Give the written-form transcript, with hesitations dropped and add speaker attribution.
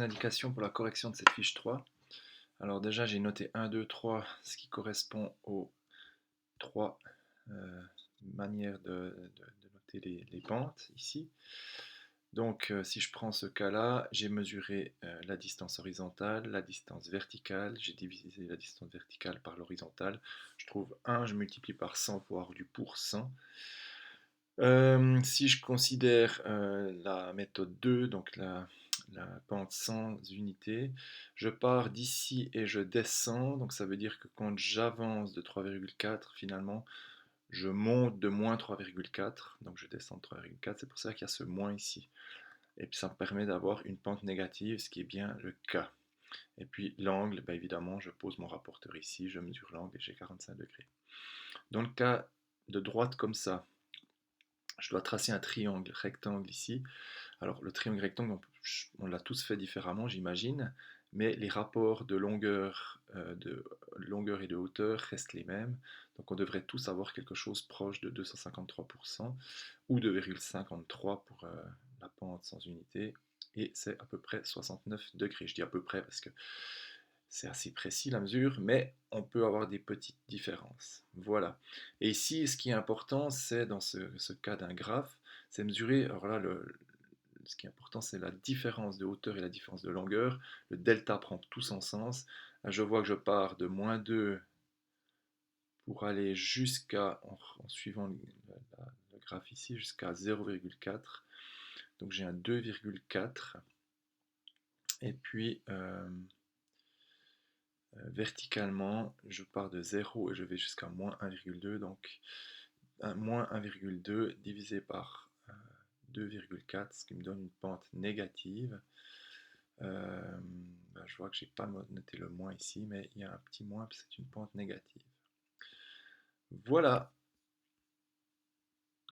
Speaker 1: Indications pour la correction de cette fiche 3. Alors déjà j'ai noté 1, 2, 3, ce qui correspond aux 3 manières de noter les pentes ici. Donc si je prends ce cas-là, j'ai mesuré la distance horizontale, la distance verticale, j'ai divisé la distance verticale par l'horizontale. Je trouve 1, je multiplie par 100 pour avoir du pour 100. Si je considère la méthode 2, donc la pente sans unité, je pars d'ici et je descends, donc ça veut dire que quand j'avance de 3,4, finalement, je monte de moins 3,4, donc je descends de 3,4, c'est pour ça qu'il y a ce moins ici. Et puis ça me permet d'avoir une pente négative, ce qui est bien le cas. Et puis l'angle, bah évidemment, je pose mon rapporteur ici, je mesure l'angle et j'ai 45 degrés. Dans le cas de droite comme ça, je dois tracer un triangle rectangle ici. Alors le triangle rectangle, on l'a tous fait différemment, j'imagine, mais les rapports de longueur et de hauteur restent les mêmes. Donc on devrait tous avoir quelque chose proche de 253% ou 2,53 pour la pente sans unité. Et c'est à peu près 69 degrés. Je dis à peu près parce que c'est assez précis la mesure, mais on peut avoir des petites différences. Voilà. Et ici, ce qui est important, c'est dans ce cas d'un graphe, c'est mesurer, alors là, ce qui est important, c'est la différence de hauteur et la différence de longueur. Le delta prend tout son sens. Là, je vois que je pars de moins 2 pour aller jusqu'à, en suivant le graphe ici, jusqu'à 0,4. Donc j'ai un 2,4. Et puis, verticalement, je pars de 0 et je vais jusqu'à moins 1,2. Donc, moins 1,2 divisé par 2,4, ce qui me donne une pente négative. Je vois que j'ai pas noté le moins ici, mais il y a un petit moins, c'est une pente négative. Voilà.